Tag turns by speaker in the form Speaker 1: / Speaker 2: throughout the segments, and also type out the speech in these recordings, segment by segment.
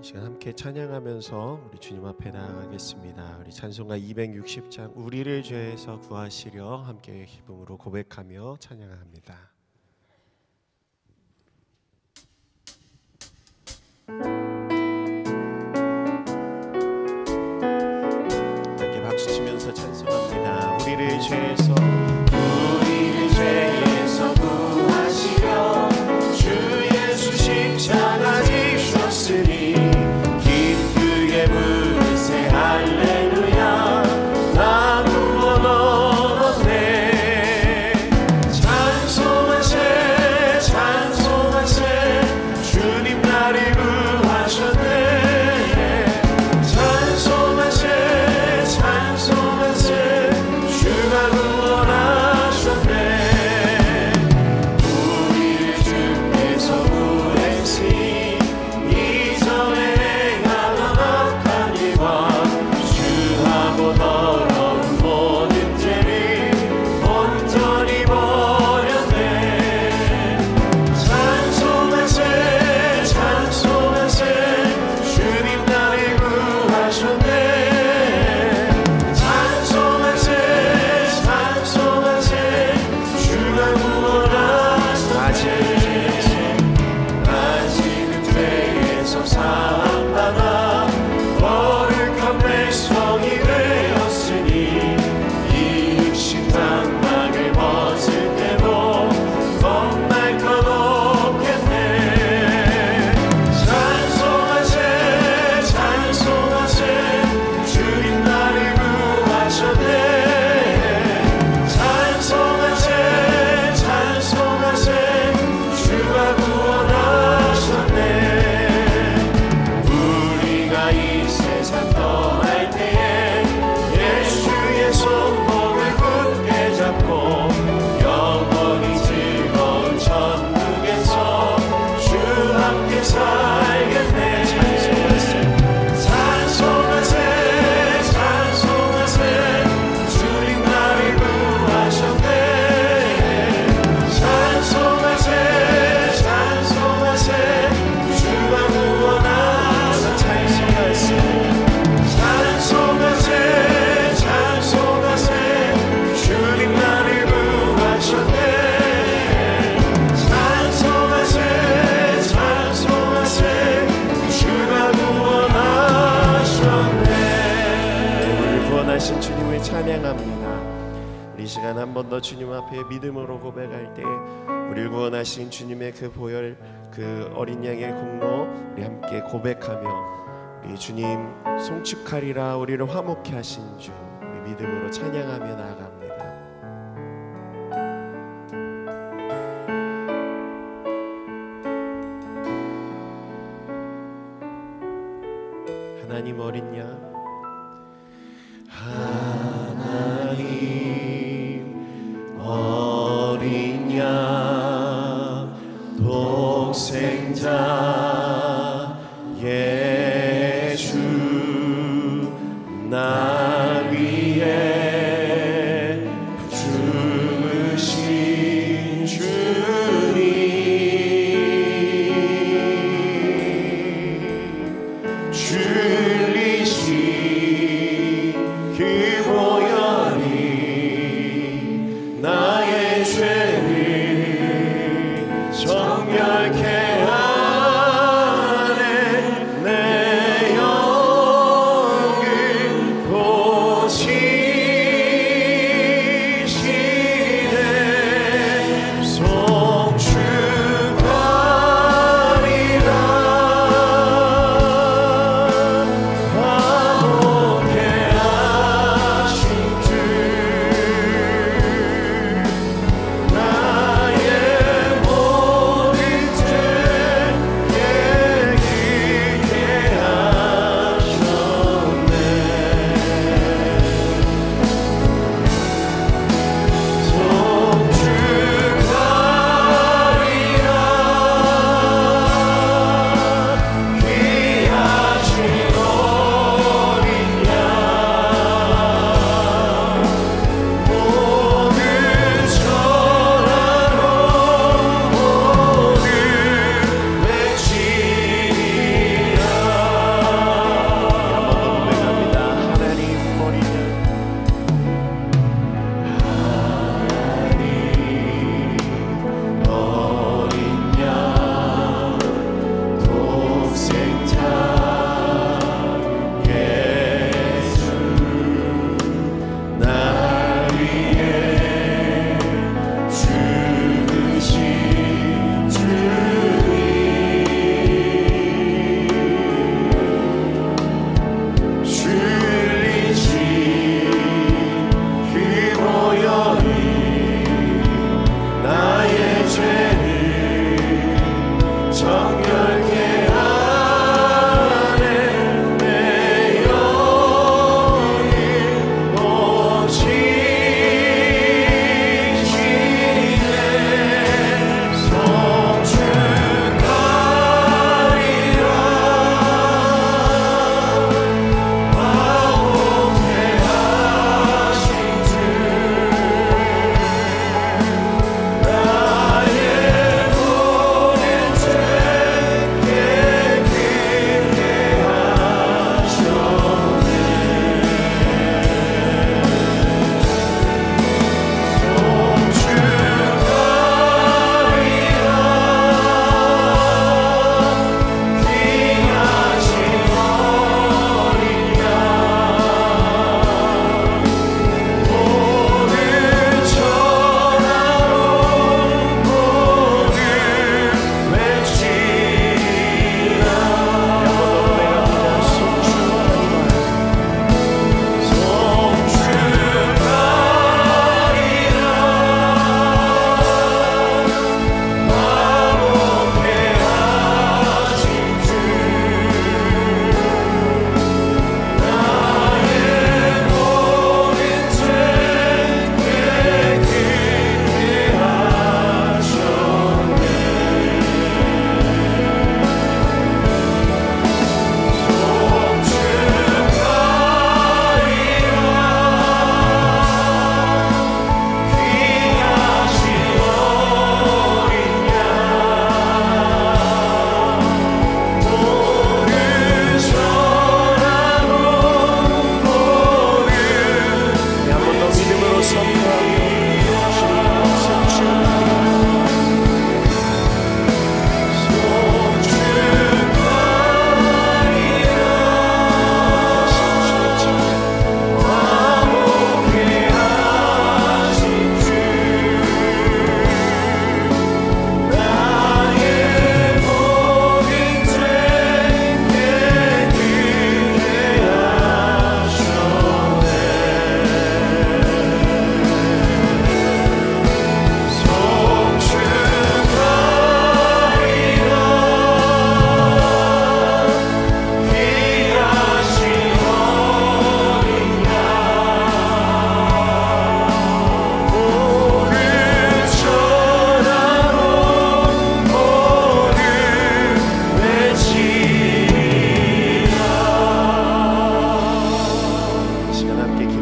Speaker 1: 시간 함께 찬양하면서 우리 주님 앞에 나아가겠습니다. 우리 찬송가 260장 우리를 죄에서 구하시려 함께 기쁨으로 고백하며 찬양합니다. 함께 박수 치면서 찬송합니다. 우리를 죄에서 구하시려 주 예수 십자가 지셨으니 기쁘게 부르세 할렐루야 나 구원 얻었네. 찬송하세 찬송하세 주님 나를 구하셨네. 찬송하세 찬송하세 주가 구원하셨네. 주님을 찬양합니다. 우리 시간 한 번 더 주님 앞에 믿음으로 고백할 때 우리를 구원하신 주님의 그 보혈 그 어린 양의 공로 우리 함께 고백하며 우리 주님 송축하리라 우리를 화목케 하신 주 우리 믿음으로 찬양하며 나아갑니다. 하나님 어린 양 하나님 어린 양 독생자 예수 나 위해 죽으신 주님 줄리신 그 보혈이 나의 죄를 정결케 하네. 내 영을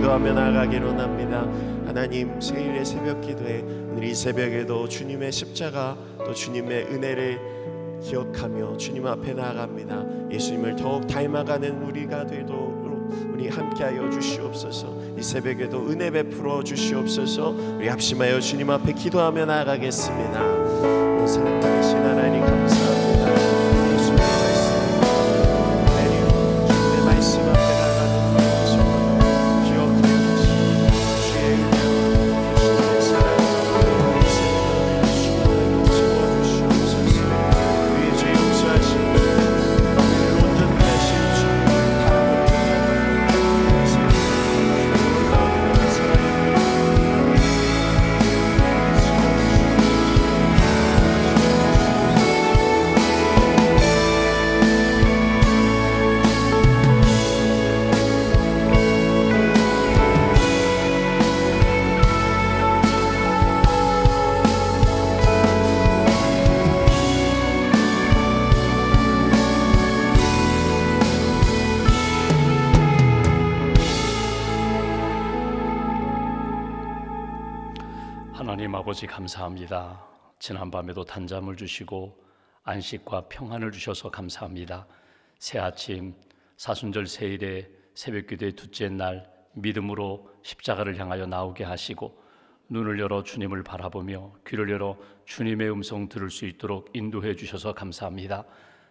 Speaker 1: 기도하며 나아가기로 합니다. 하나님, 세일의 새벽 기도에 오늘 이 새벽에도 주님의 십자가 또 주님의 은혜를 기억하며 주님 앞에 나아갑니다. 예수님을 더욱 닮아가는 우리가 되도록 우리 함께하여 주시옵소서. 이 새벽에도 은혜 베풀어 주시옵소서. 우리 합심하여 주님 앞에 기도하며 나아가겠습니다. 오 사랑하신 하나님 감사합니다. 예수님의 말씀 내리오 주님의 말씀 앞에 나아가는 것을 기억하여 주시옵소서. 주의 은혜와 주님의 사랑 이 새벽에 주님을 채워주시옵소서. 우리의 죄 용서하시고 우리를 온전히 하신 주님을
Speaker 2: 하나님 아버지 감사합니다. 지난밤에도 단잠을 주시고 안식과 평안을 주셔서 감사합니다. 새 아침 사순절 세일의 새벽기도의 둘째 날 믿음으로 십자가를 향하여 나오게 하시고 눈을 열어 주님을 바라보며 귀를 열어 주님의 음성 들을 수 있도록 인도해 주셔서 감사합니다.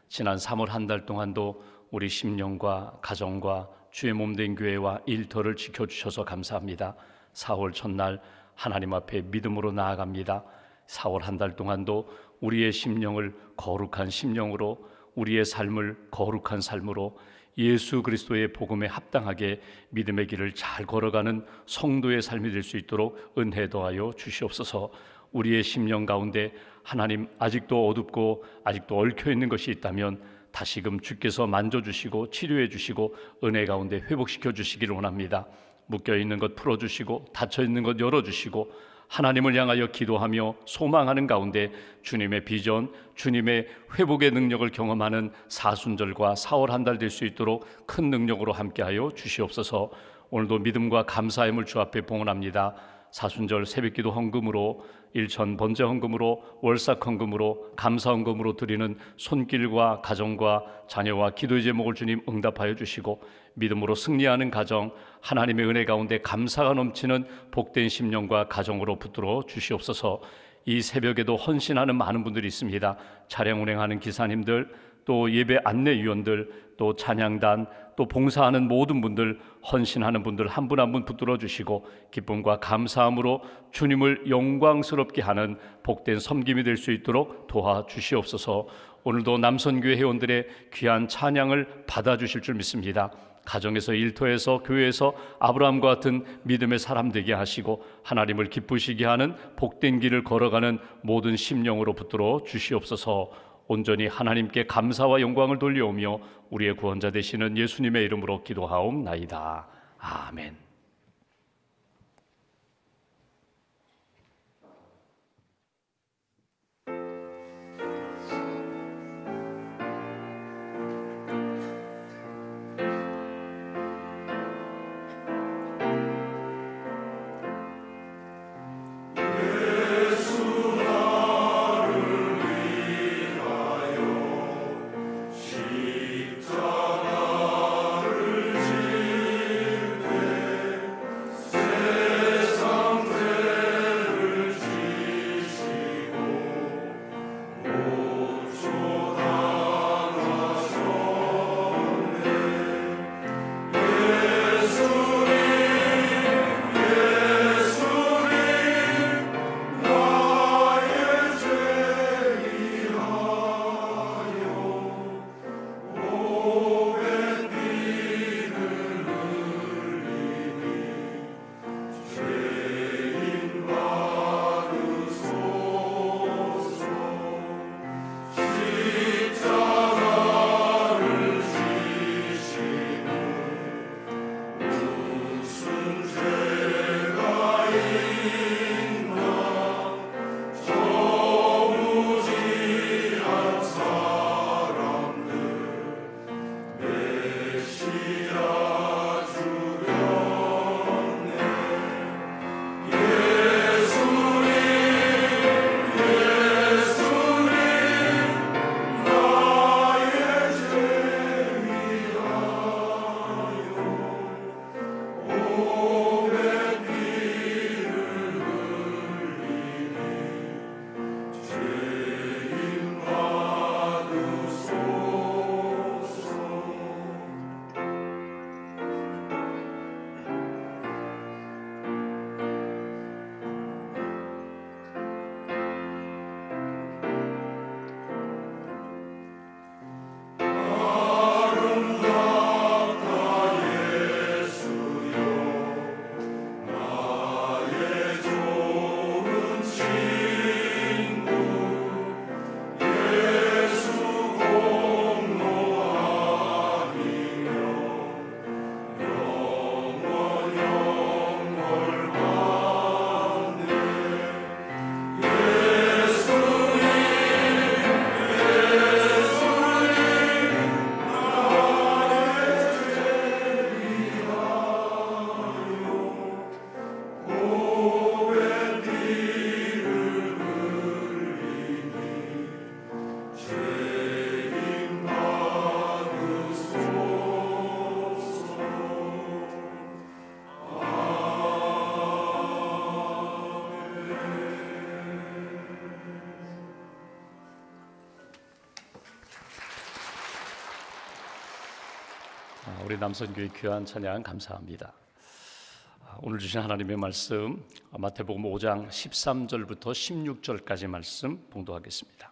Speaker 2: 지난 3월 한 달 동안도 우리 심령과 가정과 주의 몸된 교회와 일터를 지켜주셔서 감사합니다. 4월 첫날 하나님 앞에 믿음으로 나아갑니다. 4월 한 달 동안도 우리의 심령을 거룩한 심령으로, 우리의 삶을 거룩한 삶으로 예수 그리스도의 복음에 합당하게 믿음의 길을 잘 걸어가는 성도의 삶이 될 수 있도록 은혜 더하여 주시옵소서. 우리의 심령 가운데 하나님 아직도 어둡고 아직도 얽혀있는 것이 있다면 다시금 주께서 만져주시고 치료해 주시고 은혜 가운데 회복시켜 주시기를 원합니다. 묶여있는 것 풀어주시고 닫혀있는 것 열어주시고 하나님을 향하여 기도하며 소망하는 가운데 주님의 비전, 주님의 회복의 능력을 경험하는 사순절과 4월 한 달 될 수 있도록 큰 능력으로 함께하여 주시옵소서. 오늘도 믿음과 감사의 물 주 앞에 봉헌합니다. 사순절 새벽기도 헌금으로, 일천 번제 헌금으로, 월삭 헌금으로, 감사 헌금으로 드리는 손길과 가정과 자녀와 기도의 제목을 주님 응답하여 주시고 믿음으로 승리하는 가정, 하나님의 은혜 가운데 감사가 넘치는 복된 심령과 가정으로 붙들어 주시옵소서. 이 새벽에도 헌신하는 많은 분들이 있습니다. 차량 운행하는 기사님들, 또 예배 안내위원들, 또 찬양단, 또 봉사하는 모든 분들, 헌신하는 분들 한 분 한 분 붙들어 주시고 기쁨과 감사함으로 주님을 영광스럽게 하는 복된 섬김이 될 수 있도록 도와주시옵소서. 오늘도 남선교회 회원들의 귀한 찬양을 받아주실 줄 믿습니다. 가정에서, 일터에서, 교회에서 아브라함과 같은 믿음의 사람 되게 하시고 하나님을 기쁘시게 하는 복된 길을 걸어가는 모든 심령으로 붙들어 주시옵소서. 온전히 하나님께 감사와 영광을 돌려오며 우리의 구원자 되시는 예수님의 이름으로 기도하옵나이다. 아멘. 우리 남선교회 귀한 찬양 감사합니다. 오늘 주신 하나님의 말씀 마태복음 5장 13절부터 16절까지 말씀 봉독하겠습니다.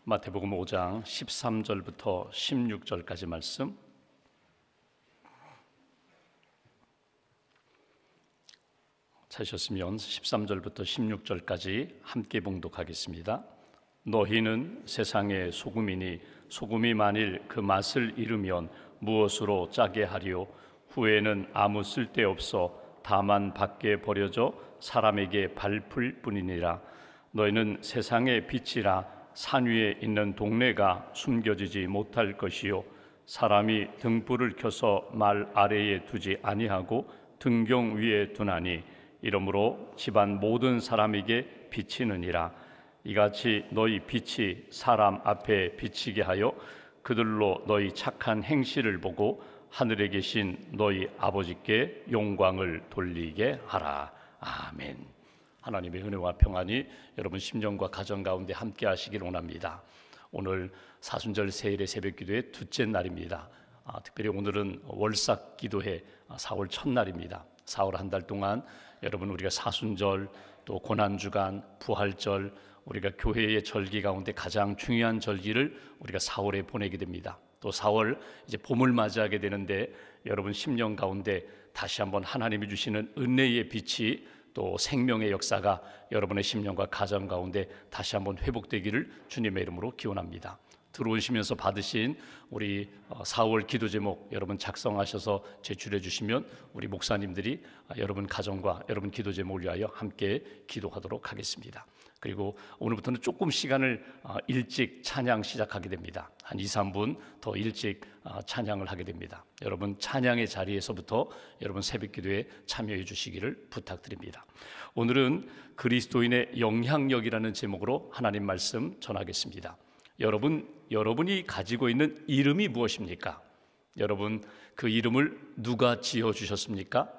Speaker 2: 마태복음 5장 13절부터 16절까지 말씀. 찾으셨으면 13절부터 16절까지 함께 봉독하겠습니다. 너희는 세상의 소금이니 소금이 만일 그 맛을 잃으면 무엇으로 짜게 하리요? 후에는 아무 쓸데없어 다만 밖에 버려져 사람에게 밟힐 뿐이니라. 너희는 세상의 빛이라. 산 위에 있는 동네가 숨겨지지 못할 것이요 사람이 등불을 켜서 말 아래에 두지 아니하고 등경 위에 두나니 이러므로 집안 모든 사람에게 비치느니라. 이같이 너희 빛이 사람 앞에 비치게 하여 그들로 너희 착한 행실을 보고 하늘에 계신 너희 아버지께 영광을 돌리게 하라. 아멘. 하나님의 은혜와 평안이 여러분 심령과 가정 가운데 함께 하시길 원합니다. 오늘 사순절 세일의 새벽기도의 둘째 날입니다. 특별히 오늘은 월삭 기도회 4월 첫날입니다. 4월 한 달 동안 여러분 우리가 사순절 또 고난주간 부활절 우리가 교회의 절기 가운데 가장 중요한 절기를 우리가 4월에 보내게 됩니다. 또 4월 이제 봄을 맞이하게 되는데 여러분 심령 가운데 다시 한번 하나님이 주시는 은혜의 빛이 또 생명의 역사가 여러분의 심령과 가정 가운데 다시 한번 회복되기를 주님의 이름으로 기원합니다. 들어오시면서 받으신 우리 4월 기도 제목 여러분 작성하셔서 제출해 주시면 우리 목사님들이 여러분 가정과 여러분 기도 제목을 위하여 함께 기도하도록 하겠습니다. 그리고 오늘부터는 조금 시간을 일찍 찬양 시작하게 됩니다. 한 2, 3분 더 일찍 찬양을 하게 됩니다. 여러분 찬양의 자리에서부터 여러분 새벽기도에 참여해 주시기를 부탁드립니다. 오늘은 그리스도인의 영향력이라는 제목으로 하나님 말씀 전하겠습니다. 여러분이 가지고 있는 이름이 무엇입니까? 여러분 그 이름을 누가 지어주셨습니까?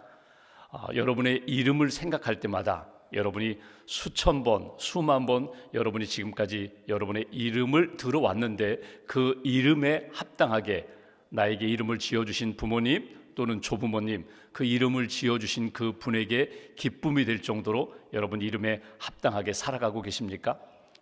Speaker 2: 여러분의 이름을 생각할 때마다 여러분이 수천 번, 수만 번 여러분이 지금까지 여러분의 이름을 들어왔는데 그 이름에 합당하게 나에게 이름을 지어주신 부모님 또는 조부모님 그 이름을 지어주신 그 분에게 기쁨이 될 정도로 여러분 이름에 합당하게 살아가고 계십니까?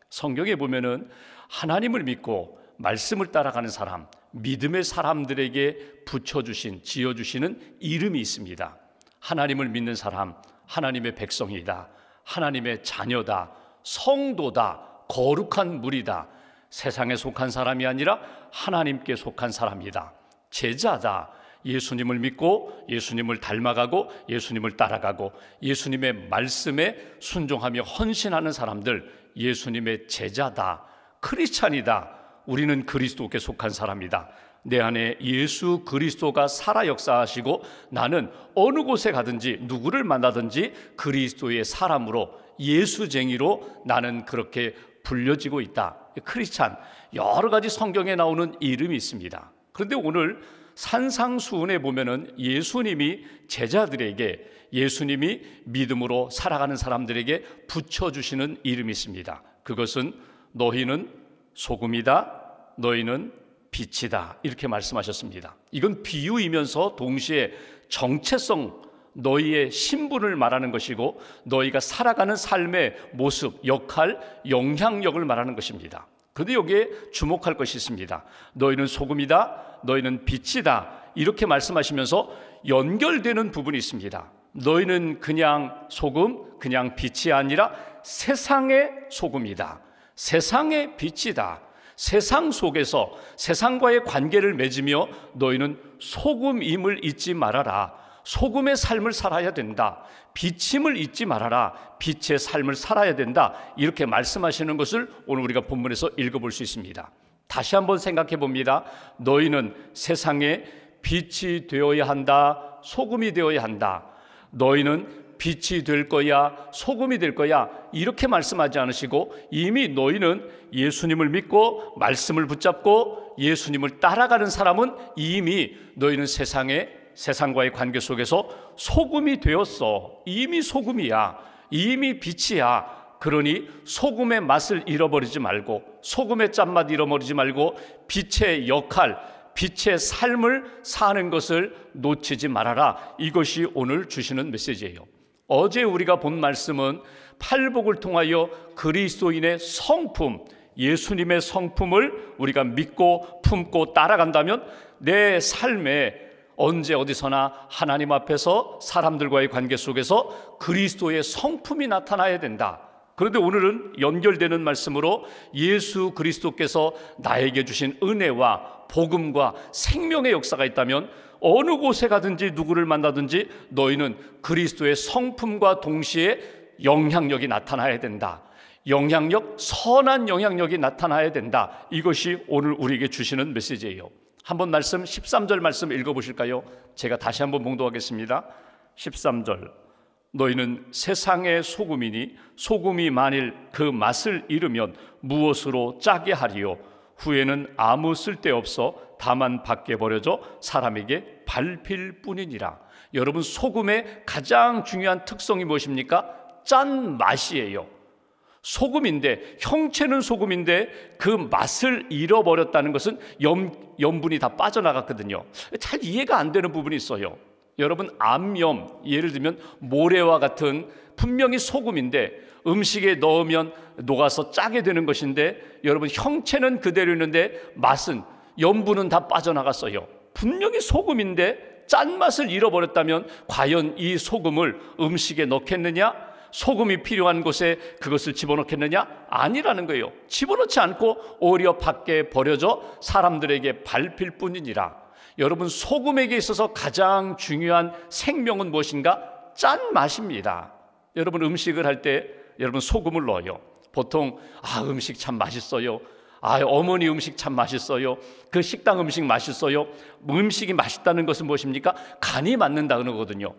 Speaker 2: 성경에 보면은 하나님을 믿고 말씀을 따라가는 사람, 믿음의 사람들에게 붙여주신, 지어주시는 이름이 있습니다. 하나님을 믿는 사람, 하나님의 백성이다, 하나님의 자녀다, 성도다, 거룩한 무리다, 세상에 속한 사람이 아니라 하나님께 속한 사람이다, 제자다, 예수님을 믿고 예수님을 닮아가고 예수님을 따라가고 예수님의 말씀에 순종하며 헌신하는 사람들, 예수님의 제자다, 크리스찬이다, 우리는 그리스도께 속한 사람이다, 내 안에 예수 그리스도가 살아 역사하시고 나는 어느 곳에 가든지 누구를 만나든지 그리스도의 사람으로 예수쟁이로 나는 그렇게 불려지고 있다. 크리스찬 여러 가지 성경에 나오는 이름이 있습니다. 그런데 오늘 산상수훈에 보면은 예수님이 제자들에게 예수님이 믿음으로 살아가는 사람들에게 붙여주시는 이름이 있습니다. 그것은 너희는 소금이다, 너희는 빛이다, 이렇게 말씀하셨습니다. 이건 비유이면서 동시에 정체성, 너희의 신분을 말하는 것이고 너희가 살아가는 삶의 모습, 역할, 영향력을 말하는 것입니다. 그런데 여기에 주목할 것이 있습니다. 너희는 소금이다, 너희는 빛이다, 이렇게 말씀하시면서 연결되는 부분이 있습니다. 너희는 그냥 소금, 그냥 빛이 아니라 세상의 소금이다, 세상의 빛이다, 세상 속에서 세상과의 관계를 맺으며 너희는 소금임을 잊지 말아라, 소금의 삶을 살아야 된다, 빛임을 잊지 말아라, 빛의 삶을 살아야 된다, 이렇게 말씀하시는 것을 오늘 우리가 본문에서 읽어볼 수 있습니다. 다시 한번 생각해 봅니다. 너희는 세상에 빛이 되어야 한다, 소금이 되어야 한다. 너희는 빛이 될 거야, 소금이 될 거야, 이렇게 말씀하지 않으시고 이미 너희는 예수님을 믿고 말씀을 붙잡고 예수님을 따라가는 사람은 이미 너희는 세상과의 관계 속에서 소금이 되었어. 이미 소금이야, 이미 빛이야. 그러니 소금의 맛을 잃어버리지 말고, 소금의 짠맛 잃어버리지 말고 빛의 역할, 빛의 삶을 사는 것을 놓치지 말아라. 이것이 오늘 주시는 메시지예요. 어제 우리가 본 말씀은 팔복을 통하여 그리스도인의 성품, 예수님의 성품을 우리가 믿고 품고 따라간다면 내 삶에 언제 어디서나 하나님 앞에서 사람들과의 관계 속에서 그리스도의 성품이 나타나야 된다. 그런데 오늘은 연결되는 말씀으로 예수 그리스도께서 나에게 주신 은혜와 복음과 생명의 역사가 있다면 어느 곳에 가든지 누구를 만나든지 너희는 그리스도의 성품과 동시에 영향력이 나타나야 된다. 영향력, 선한 영향력이 나타나야 된다. 이것이 오늘 우리에게 주시는 메시지예요. 한번 말씀 13절 말씀 읽어보실까요? 제가 다시 한번 봉독하겠습니다. 13절. 너희는 세상의 소금이니 소금이 만일 그 맛을 잃으면 무엇으로 짜게 하리요? 후에는 아무 쓸데없어 다만 밖에 버려져 사람에게 밟힐 뿐이니라. 여러분, 소금의 가장 중요한 특성이 무엇입니까? 짠 맛이에요. 소금인데, 형체는 소금인데 그 맛을 잃어버렸다는 것은 염분이 다 빠져나갔거든요. 잘 이해가 안 되는 부분이 있어요. 여러분, 암염, 예를 들면 모래와 같은 분명히 소금인데 음식에 넣으면 녹아서 짜게 되는 것인데, 여러분, 형체는 그대로 있는데 맛은, 염분은 다 빠져나갔어요. 분명히 소금인데 짠맛을 잃어버렸다면 과연 이 소금을 음식에 넣겠느냐? 소금이 필요한 곳에 그것을 집어넣겠느냐? 아니라는 거예요. 집어넣지 않고 오히려 밖에 버려져 사람들에게 밟힐 뿐이니라. 여러분, 소금에게 있어서 가장 중요한 생명은 무엇인가? 짠맛입니다. 여러분, 음식을 할 때 여러분 소금을 넣어요. 보통 음식 참 맛있어요. 어머니 음식 참 맛있어요. 그 식당 음식 맛있어요. 음식이 맛있다는 것은 무엇입니까? 간이 맞는다는 거거든요.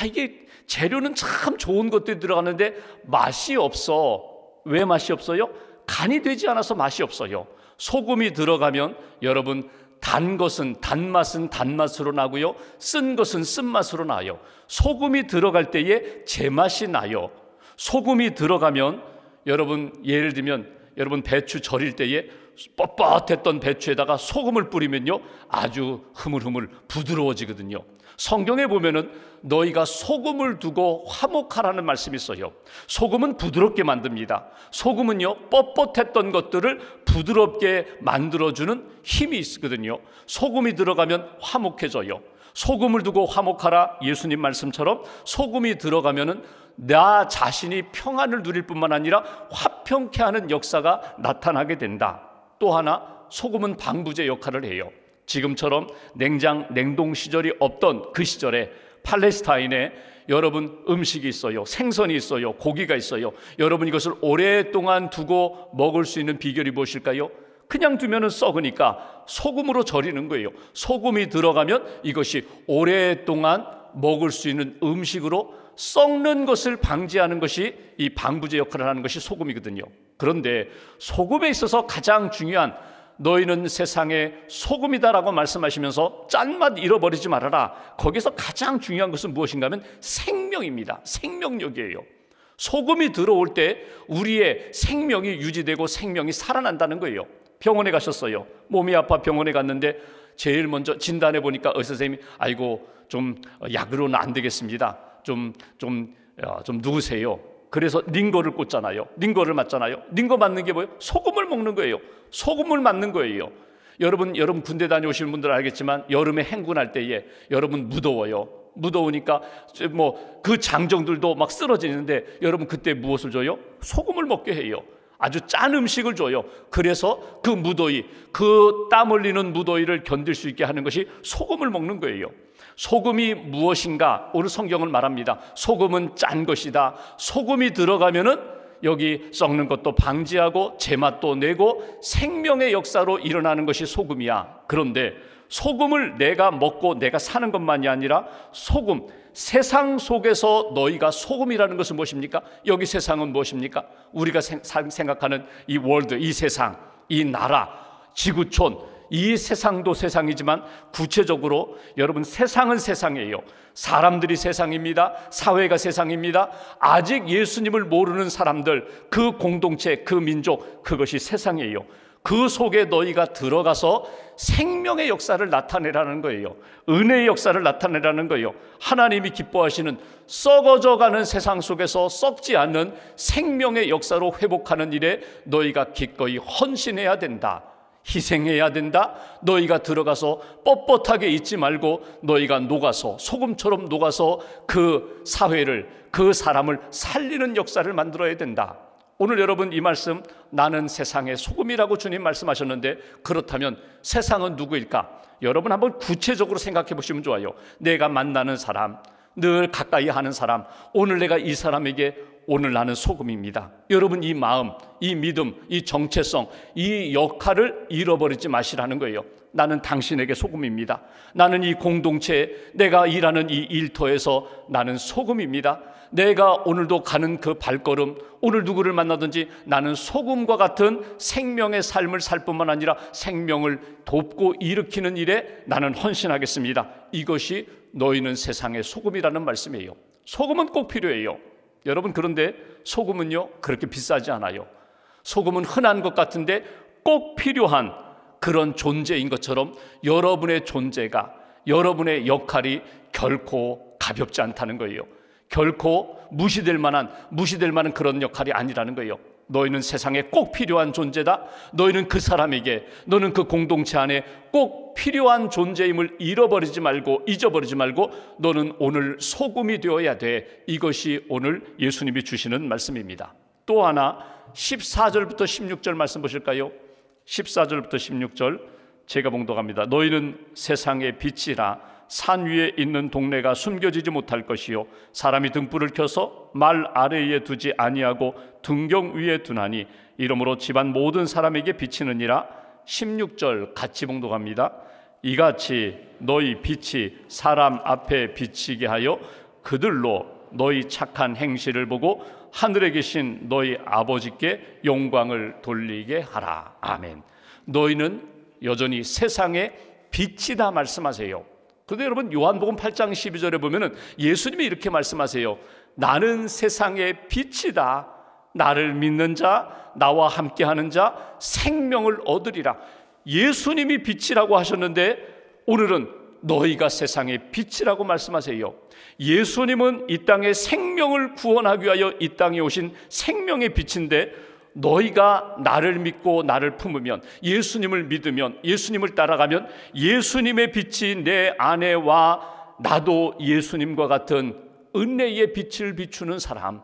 Speaker 2: 이게 재료는 참 좋은 것들이 들어가는데 맛이 없어. 왜 맛이 없어요? 간이 되지 않아서 맛이 없어요. 소금이 들어가면 여러분, 단 것은 단맛은 단맛으로 나고요, 쓴 것은 쓴맛으로 나요. 소금이 들어갈 때에 제맛이 나요. 소금이 들어가면 여러분, 예를 들면 여러분 배추 절일 때에 뻣뻣했던 배추에다가 소금을 뿌리면요 아주 흐물흐물 부드러워지거든요. 성경에 보면은 너희가 소금을 두고 화목하라는 말씀이 있어요. 소금은 부드럽게 만듭니다. 소금은요 뻣뻣했던 것들을 부드럽게 만들어주는 힘이 있거든요. 소금이 들어가면 화목해져요. 소금을 두고 화목하라, 예수님 말씀처럼 소금이 들어가면은 나 자신이 평안을 누릴 뿐만 아니라 화평케 하는 역사가 나타나게 된다. 또 하나, 소금은 방부제 역할을 해요. 지금처럼 냉동 시절이 없던 그 시절에 팔레스타인에 여러분 음식이 있어요. 생선이 있어요. 고기가 있어요. 여러분, 이것을 오랫동안 두고 먹을 수 있는 비결이 무엇일까요? 그냥 두면은 썩으니까 소금으로 절이는 거예요. 소금이 들어가면 이것이 오랫동안 먹을 수 있는 음식으로 썩는 것을 방지하는 것이 이 방부제 역할을 하는 것이 소금이거든요. 그런데 소금에 있어서 가장 중요한, 너희는 세상의 소금이다라고 말씀하시면서 짠맛 잃어버리지 말아라. 거기서 가장 중요한 것은 무엇인가 하면 생명입니다. 생명력이에요. 소금이 들어올 때 우리의 생명이 유지되고 생명이 살아난다는 거예요. 병원에 가셨어요. 몸이 아파 병원에 갔는데 제일 먼저 진단해 보니까 의사 선생님이 좀 약으로는 안 되겠습니다. 좀 누구세요? 그래서 링거를 꽂잖아요. 링거를 맞잖아요. 링거 맞는 게 뭐예요? 소금을 먹는 거예요. 소금을 맞는 거예요. 여러분 군대 다녀오시는 분들 알겠지만 여름에 행군할 때에 여러분 무더워요. 무더우니까 그 장정들도 막 쓰러지는데 여러분 그때 무엇을 줘요? 소금을 먹게 해요. 아주 짠 음식을 줘요. 그래서 그 무더위, 그 땀 흘리는 무더위를 견딜 수 있게 하는 것이 소금을 먹는 거예요. 소금이 무엇인가? 오늘 성경은 말합니다. 소금은 짠 것이다. 소금이 들어가면은 여기 썩는 것도 방지하고 제맛도 내고 생명의 역사로 일어나는 것이 소금이야. 그런데 소금을 내가 먹고 내가 사는 것만이 아니라 소금, 세상 속에서 너희가 소금이라는 것은 무엇입니까? 여기 세상은 무엇입니까? 우리가 생각하는 이 월드, 이 세상, 이 나라, 지구촌, 이 세상도 세상이지만 구체적으로 여러분 세상은 세상이에요. 사람들이 세상입니다. 사회가 세상입니다. 아직 예수님을 모르는 사람들, 그 공동체, 그 민족, 그것이 세상이에요. 그 속에 너희가 들어가서 생명의 역사를 나타내라는 거예요. 은혜의 역사를 나타내라는 거예요. 하나님이 기뻐하시는 썩어져가는 세상 속에서 썩지 않는 생명의 역사로 회복하는 일에 너희가 기꺼이 헌신해야 된다. 희생해야 된다. 너희가 들어가서 뻣뻣하게 있지 말고 너희가 녹아서, 소금처럼 녹아서 그 사회를, 그 사람을 살리는 역사를 만들어야 된다. 오늘 여러분 이 말씀, 나는 세상의 소금이라고 주님 말씀하셨는데, 그렇다면 세상은 누구일까? 여러분 한번 구체적으로 생각해 보시면 좋아요. 내가 만나는 사람, 늘 가까이 하는 사람, 오늘 내가 이 사람에게 오늘 나는 소금입니다. 여러분 이 마음, 이 믿음, 이 정체성, 이 역할을 잃어버리지 마시라는 거예요. 나는 당신에게 소금입니다. 나는 이 공동체에, 내가 일하는 이 일터에서 나는 소금입니다. 내가 오늘도 가는 그 발걸음, 오늘 누구를 만나든지 나는 소금과 같은 생명의 삶을 살 뿐만 아니라 생명을 돕고 일으키는 일에 나는 헌신하겠습니다. 이것이 너희는 세상의 소금이라는 말씀이에요. 소금은 꼭 필요해요. 여러분, 그런데 소금은요 그렇게 비싸지 않아요. 소금은 흔한 것 같은데 꼭 필요한 그런 존재인 것처럼 여러분의 존재가, 여러분의 역할이 결코 가볍지 않다는 거예요. 결코 무시될 만한 그런 역할이 아니라는 거예요. 너희는 세상에 꼭 필요한 존재다. 너희는 그 사람에게, 너는 그 공동체 안에 꼭 필요한 존재임을 잊어버리지 말고 너는 오늘 소금이 되어야 돼. 이것이 오늘 예수님이 주시는 말씀입니다. 또 하나 14절부터 16절 말씀 보실까요? 14절부터 16절 제가 봉독합니다. 너희는 세상의 빛이라. 산 위에 있는 동네가 숨겨지지 못할 것이요, 사람이 등불을 켜서 말 아래에 두지 아니하고 등경 위에 두나니 이러므로 집안 모든 사람에게 비치느니라. 16절 같이 봉독합니다. 이같이 너희 빛이 사람 앞에 비치게 하여 그들로 너희 착한 행실을 보고 하늘에 계신 너희 아버지께 영광을 돌리게 하라. 아멘. 너희는 여전히 세상의 빛이다 말씀하세요. 그런데 여러분 요한복음 8장 12절에 보면은 예수님이 이렇게 말씀하세요. 나는 세상의 빛이다. 나를 믿는 자, 나와 함께하는 자 생명을 얻으리라. 예수님이 빛이라고 하셨는데 오늘은 너희가 세상의 빛이라고 말씀하세요. 예수님은 이 땅에 생명을 구원하기 위하여 이 땅에 오신 생명의 빛인데, 너희가 나를 믿고 나를 품으면, 예수님을 믿으면, 예수님을 따라가면 예수님의 빛이 내 안에 와 나도 예수님과 같은 은혜의 빛을 비추는 사람,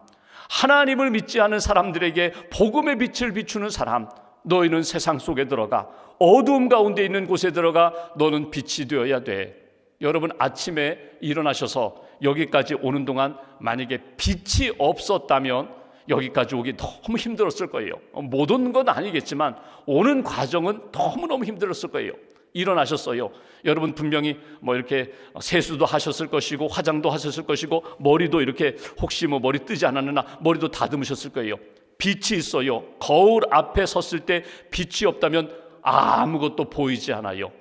Speaker 2: 하나님을 믿지 않은 사람들에게 복음의 빛을 비추는 사람, 너희는 세상 속에 들어가, 어두움 가운데 있는 곳에 들어가 너는 빛이 되어야 돼. 여러분 아침에 일어나셔서 여기까지 오는 동안 만약에 빛이 없었다면 여기까지 오기 너무 힘들었을 거예요. 못 온 건 아니겠지만 오는 과정은 너무너무 힘들었을 거예요. 일어나셨어요. 여러분 분명히 뭐 이렇게 세수도 하셨을 것이고 화장도 하셨을 것이고 머리도 이렇게 혹시 뭐 머리 뜨지 않았나 머리도 다듬으셨을 거예요. 빛이 있어요. 거울 앞에 섰을 때 빛이 없다면 아무것도 보이지 않아요.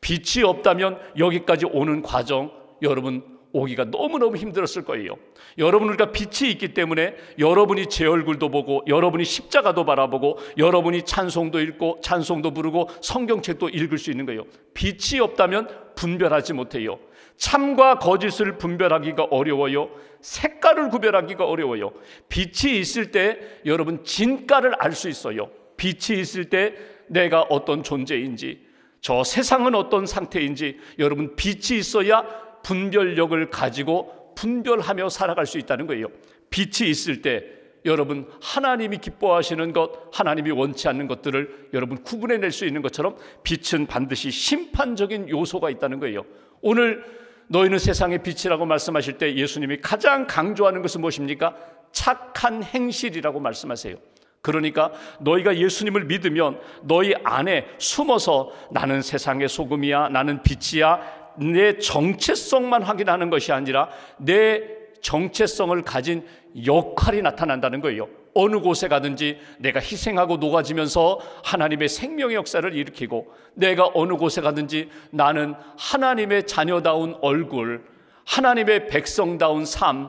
Speaker 2: 빛이 없다면 여기까지 오는 과정 여러분 오기가 너무너무 힘들었을 거예요. 여러분 우리가 빛이 있기 때문에 여러분이 제 얼굴도 보고 여러분이 십자가도 바라보고 여러분이 찬송도 읽고 찬송도 부르고 성경책도 읽을 수 있는 거예요. 빛이 없다면 분별하지 못해요. 참과 거짓을 분별하기가 어려워요. 색깔을 구별하기가 어려워요. 빛이 있을 때 여러분 진가를 알 수 있어요. 빛이 있을 때 내가 어떤 존재인지, 저 세상은 어떤 상태인지 여러분 빛이 있어야 분별력을 가지고 분별하며 살아갈 수 있다는 거예요. 빛이 있을 때 여러분 하나님이 기뻐하시는 것, 하나님이 원치 않는 것들을 여러분 구분해낼 수 있는 것처럼 빛은 반드시 심판적인 요소가 있다는 거예요. 오늘 너희는 세상의 빛이라고 말씀하실 때 예수님이 가장 강조하는 것은 무엇입니까? 착한 행실이라고 말씀하세요. 그러니까 너희가 예수님을 믿으면 너희 안에 숨어서 나는 세상의 소금이야, 나는 빛이야, 내 정체성만 확인하는 것이 아니라 내 정체성을 가진 역할이 나타난다는 거예요. 어느 곳에 가든지 내가 희생하고 녹아지면서 하나님의 생명의 역사를 일으키고, 내가 어느 곳에 가든지 나는 하나님의 자녀다운 얼굴, 하나님의 백성다운 삶,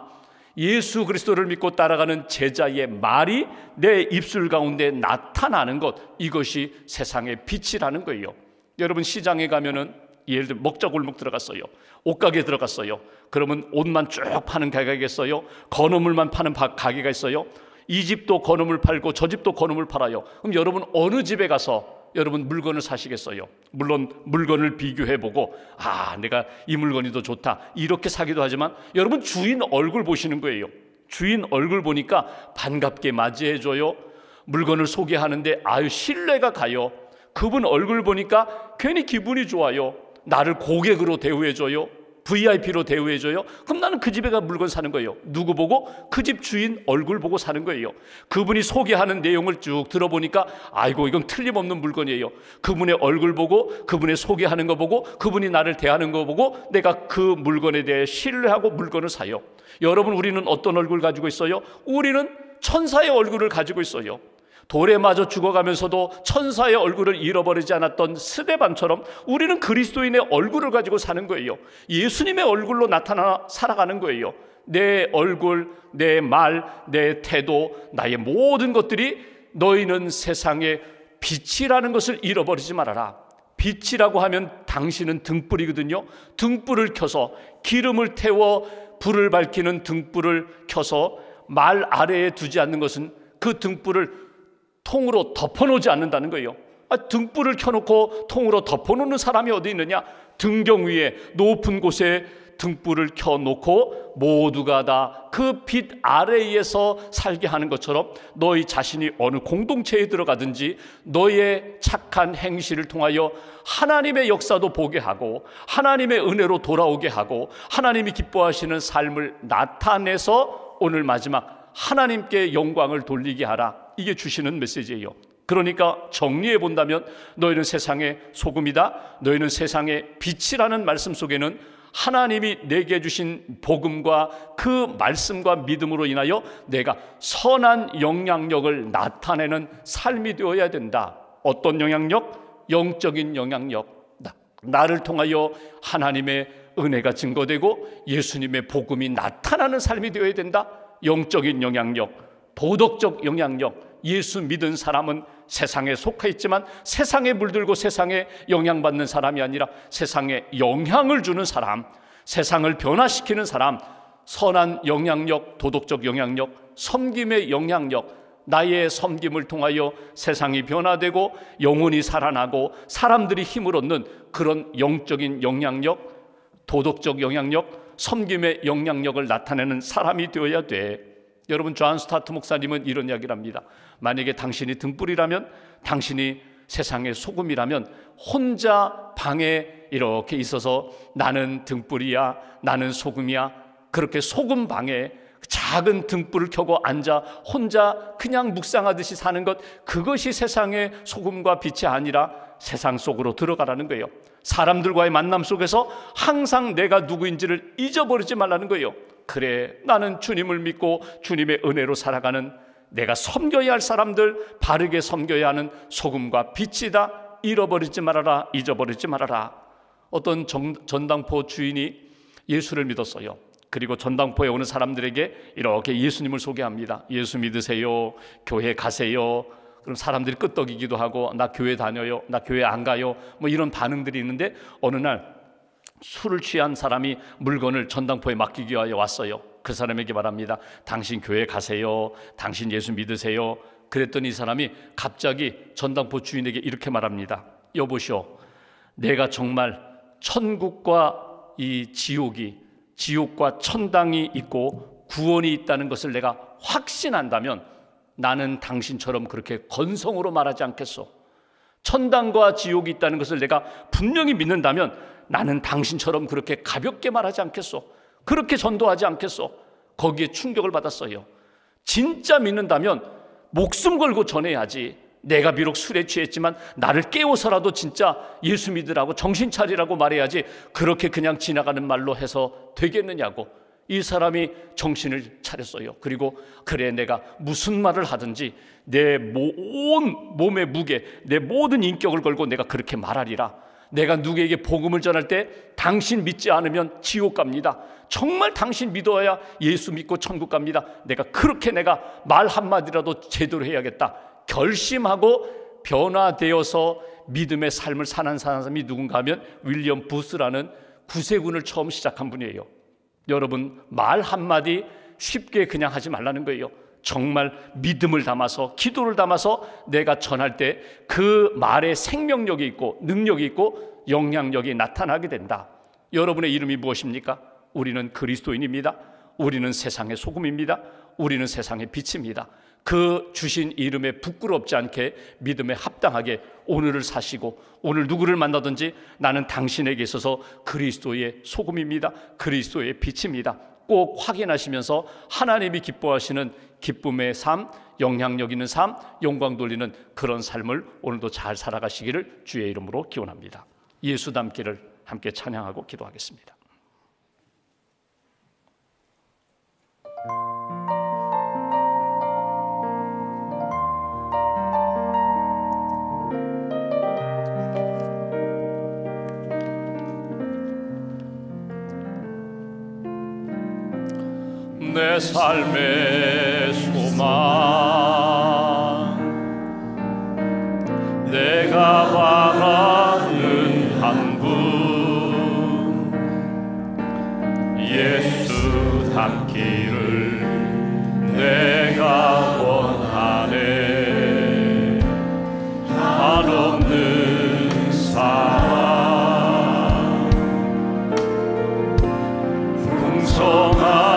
Speaker 2: 예수 그리스도를 믿고 따라가는 제자의 말이 내 입술 가운데 나타나는 것, 이것이 세상의 빛이라는 거예요. 여러분, 시장에 가면은 예를 들어 먹자골목 들어갔어요. 옷가게 들어갔어요. 그러면 옷만 쭉 파는 가게가 있어요. 건어물만 파는 가게가 있어요. 이 집도 건어물 팔고 저 집도 건어물 팔아요. 그럼 여러분 어느 집에 가서 여러분 물건을 사시겠어요? 물론 물건을 비교해보고 내가 이 물건이 더 좋다 이렇게 사기도 하지만 여러분 주인 얼굴 보시는 거예요. 주인 얼굴 보니까 반갑게 맞이해줘요. 물건을 소개하는데 신뢰가 가요. 그분 얼굴 보니까 괜히 기분이 좋아요. 나를 고객으로 대우해줘요. VIP로 대우해줘요. 그럼 나는 그 집에 가 물건 사는 거예요. 누구 보고? 그 집 주인 얼굴 보고 사는 거예요. 그분이 소개하는 내용을 쭉 들어보니까 이건 틀림없는 물건이에요. 그분의 얼굴 보고, 그분의 소개하는 거 보고, 그분이 나를 대하는 거 보고 내가 그 물건에 대해 신뢰하고 물건을 사요. 여러분, 우리는 어떤 얼굴 가지고 있어요? 우리는 천사의 얼굴을 가지고 있어요. 돌에 맞아 죽어가면서도 천사의 얼굴을 잃어버리지 않았던 스데반처럼 우리는 그리스도인의 얼굴을 가지고 사는 거예요. 예수님의 얼굴로 나타나 살아가는 거예요. 내 얼굴, 내 말, 내 태도, 나의 모든 것들이 너희는 세상의 빛이라는 것을 잃어버리지 말아라. 빛이라고 하면 당신은 등불이거든요. 등불을 켜서 기름을 태워 불을 밝히는 등불을 켜서 말 아래에 두지 않는 것은 그 등불을 통으로 덮어놓지 않는다는 거예요. 등불을 켜놓고 통으로 덮어놓는 사람이 어디 있느냐? 등경 위에 높은 곳에 등불을 켜놓고 모두가 다 그 빛 아래에서 살게 하는 것처럼 너희 자신이 어느 공동체에 들어가든지 너의 착한 행실을 통하여 하나님의 역사도 보게 하고 하나님의 은혜로 돌아오게 하고 하나님이 기뻐하시는 삶을 나타내서 오늘 마지막 하나님께 영광을 돌리게 하라. 이게 주시는 메시지예요. 그러니까 정리해 본다면 너희는 세상의 소금이다. 너희는 세상의 빛이라는 말씀 속에는 하나님이 내게 주신 복음과 그 말씀과 믿음으로 인하여 내가 선한 영향력을 나타내는 삶이 되어야 된다. 어떤 영향력? 영적인 영향력. 나를 통하여 하나님의 은혜가 증거되고 예수님의 복음이 나타나는 삶이 되어야 된다. 영적인 영향력, 도덕적 영향력. 예수 믿은 사람은 세상에 속해 있지만 세상에 물들고 세상에 영향받는 사람이 아니라 세상에 영향을 주는 사람, 세상을 변화시키는 사람, 선한 영향력, 도덕적 영향력, 섬김의 영향력. 나의 섬김을 통하여 세상이 변화되고 영혼이 살아나고 사람들이 힘을 얻는 그런 영적인 영향력, 도덕적 영향력, 섬김의 영향력을 나타내는 사람이 되어야 돼. 여러분, 존 스타트 목사님은 이런 이야기를 합니다. 만약에 당신이 등불이라면, 당신이 세상의 소금이라면 혼자 방에 이렇게 있어서 나는 등불이야, 나는 소금이야, 그렇게 소금 방에 작은 등불을 켜고 앉아 혼자 그냥 묵상하듯이 사는 것, 그것이 세상의 소금과 빛이 아니라 세상 속으로 들어가라는 거예요. 사람들과의 만남 속에서 항상 내가 누구인지를 잊어버리지 말라는 거예요. 그래, 나는 주님을 믿고 주님의 은혜로 살아가는, 내가 섬겨야 할 사람들 바르게 섬겨야 하는 소금과 빛이다. 잃어버리지 말아라, 잊어버리지 말아라. 어떤 전당포 주인이 예수를 믿었어요. 그리고 전당포에 오는 사람들에게 이렇게 예수님을 소개합니다. 예수 믿으세요, 교회 가세요. 그럼 사람들이 끄떡이기도 하고, 나 교회 다녀요, 나 교회 안 가요, 뭐 이런 반응들이 있는데 어느 날 술을 취한 사람이 물건을 전당포에 맡기기 위하여 왔어요. 그 사람에게 말합니다. 당신 교회 가세요, 당신 예수 믿으세요. 그랬더니 이 사람이 갑자기 전당포 주인에게 이렇게 말합니다. 여보시오, 내가 정말 천국과 이 지옥과 천당이 있고 구원이 있다는 것을 내가 확신한다면 나는 당신처럼 그렇게 건성으로 말하지 않겠소. 천당과 지옥이 있다는 것을 내가 분명히 믿는다면 나는 당신처럼 그렇게 가볍게 말하지 않겠소. 그렇게 전도하지 않겠소. 거기에 충격을 받았어요. 진짜 믿는다면 목숨 걸고 전해야지. 내가 비록 술에 취했지만 나를 깨워서라도 진짜 예수 믿으라고, 정신 차리라고 말해야지 그렇게 그냥 지나가는 말로 해서 되겠느냐고. 이 사람이 정신을 차렸어요. 그리고 그래, 내가 무슨 말을 하든지 내 온 몸의 무게, 내 모든 인격을 걸고 내가 그렇게 말하리라. 내가 누구에게 복음을 전할 때 당신 믿지 않으면 지옥 갑니다. 정말 당신 믿어야 예수 믿고 천국 갑니다. 내가 말 한마디라도 제대로 해야겠다 결심하고 변화되어서 믿음의 삶을 사는 사람이 누군가 하면 윌리엄 부스라는 구세군을 처음 시작한 분이에요. 여러분, 말 한마디 쉽게 그냥 하지 말라는 거예요. 정말 믿음을 담아서, 기도를 담아서 내가 전할 때 그 말에 생명력이 있고 능력이 있고 영향력이 나타나게 된다. 여러분의 이름이 무엇입니까? 우리는 그리스도인입니다. 우리는 세상의 소금입니다. 우리는 세상의 빛입니다. 그 주신 이름에 부끄럽지 않게 믿음에 합당하게 오늘을 사시고, 오늘 누구를 만나든지 나는 당신에게 있어서 그리스도의 소금입니다. 그리스도의 빛입니다. 꼭 확인하시면서 하나님이 기뻐하시는 기쁨의 삶, 영향력 있는 삶, 영광 돌리는 그런 삶을 오늘도 잘 살아가시기를 주의 이름으로 기원합니다. 예수 닮기를 함께 찬양하고 기도하겠습니다. 내 삶의 소망, 내가 바라는 한 분, 예수 닮기를 내가 원하네. 한없는 사랑, 풍성한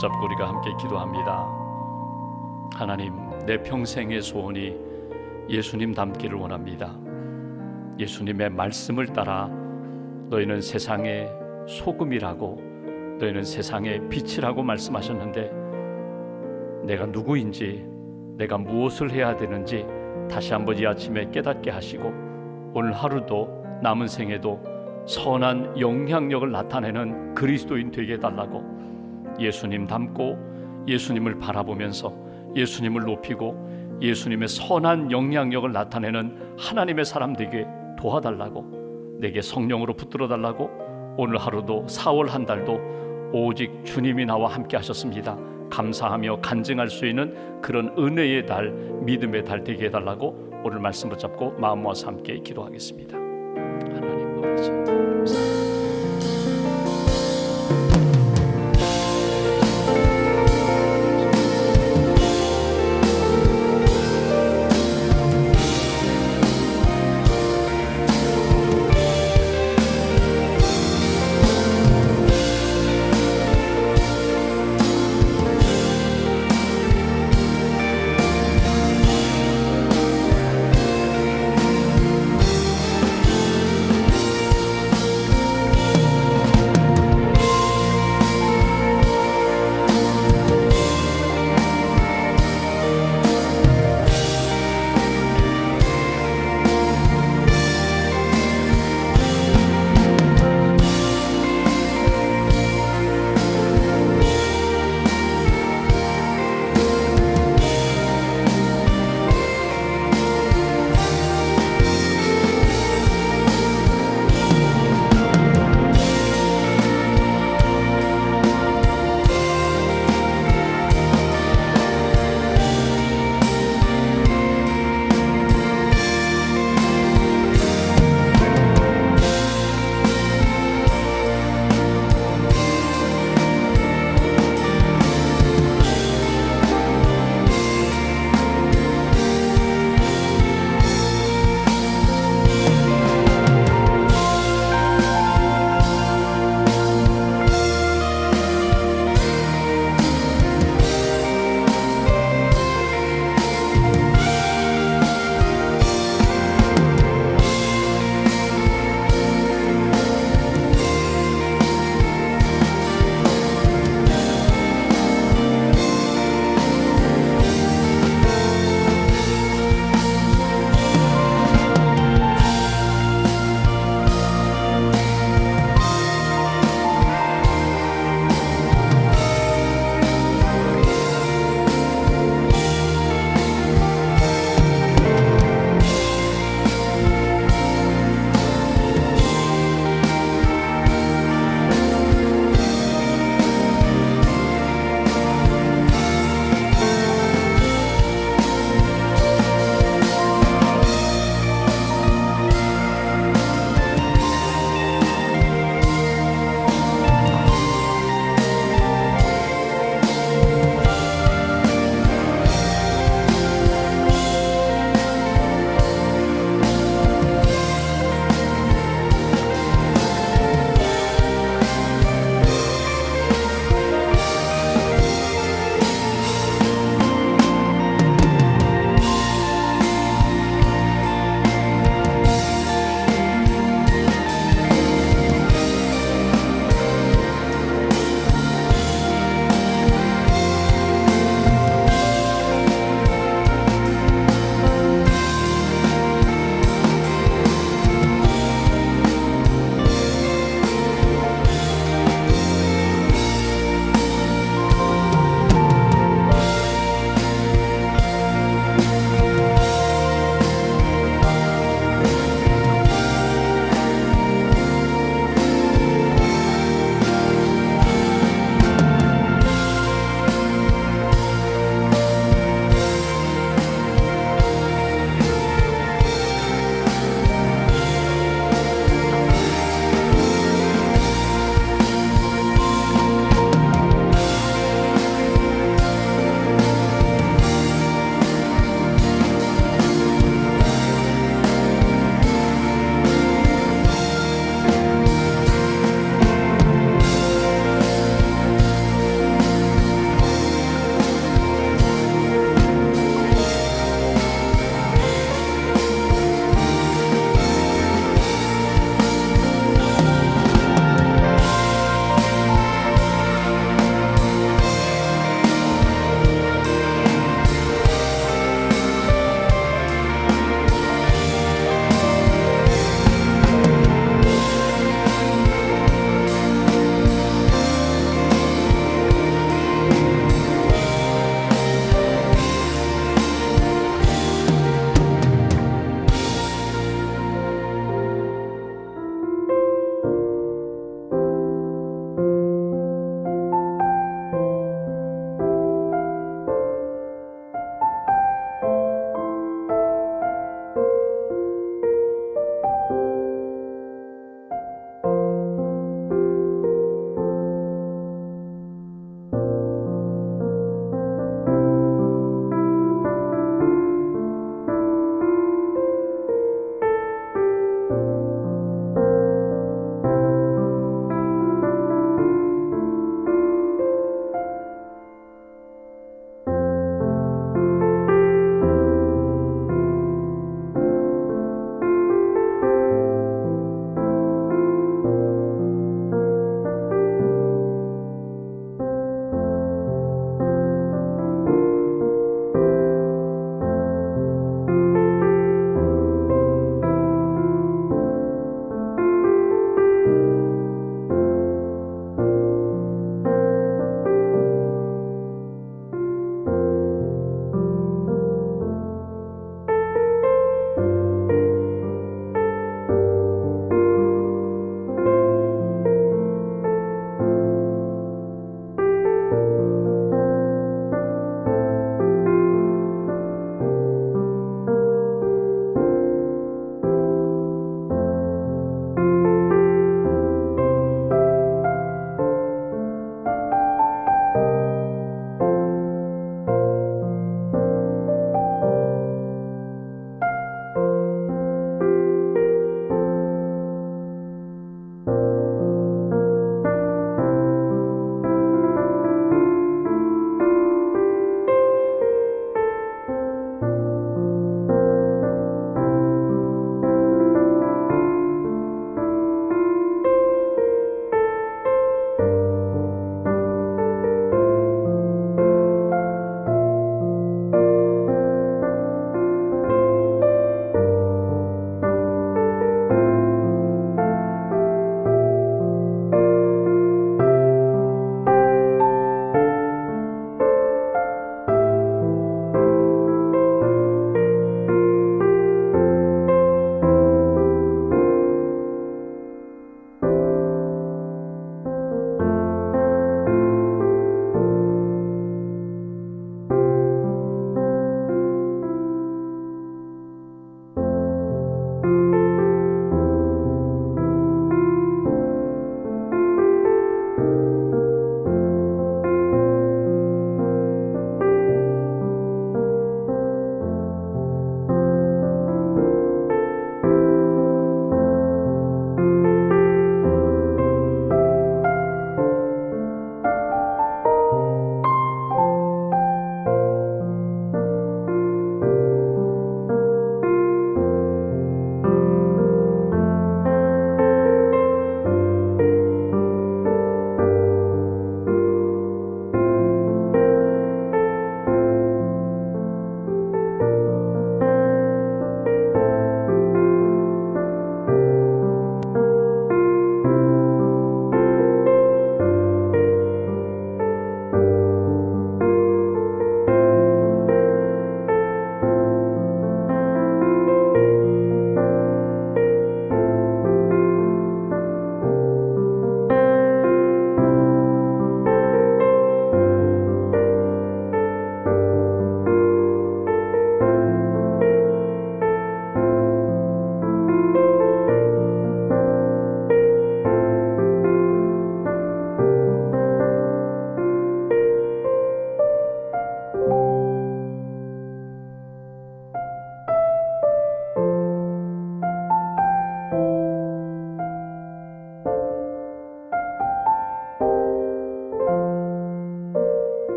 Speaker 2: 붙잡고 우리가 함께 기도합니다. 하나님, 내 평생의 소원이 예수님 닮기를 원합니다. 예수님의 말씀을 따라 너희는 세상의 소금이라고, 너희는 세상의 빛이라고 말씀하셨는데, 내가 누구인지, 내가 무엇을 해야 되는지 다시 한번 이 아침에 깨닫게 하시고, 오늘 하루도 남은 생에도 선한 영향력을 나타내는 그리스도인 되게 해달라고, 예수님 닮고 예수님을 바라보면서 예수님을 높이고 예수님의 선한 영향력을 나타내는 하나님의 사람 되게 도와달라고, 내게 성령으로 붙들어 달라고, 오늘 하루도 4월 한 달도 오직 주님이 나와 함께 하셨습니다. 감사하며 간증할 수 있는 그런 은혜의 달, 믿음의 달 되게 해달라고 오늘 말씀 붙잡고 마음 모아서 함께 기도하겠습니다. 하나님 아버지 감사합니다.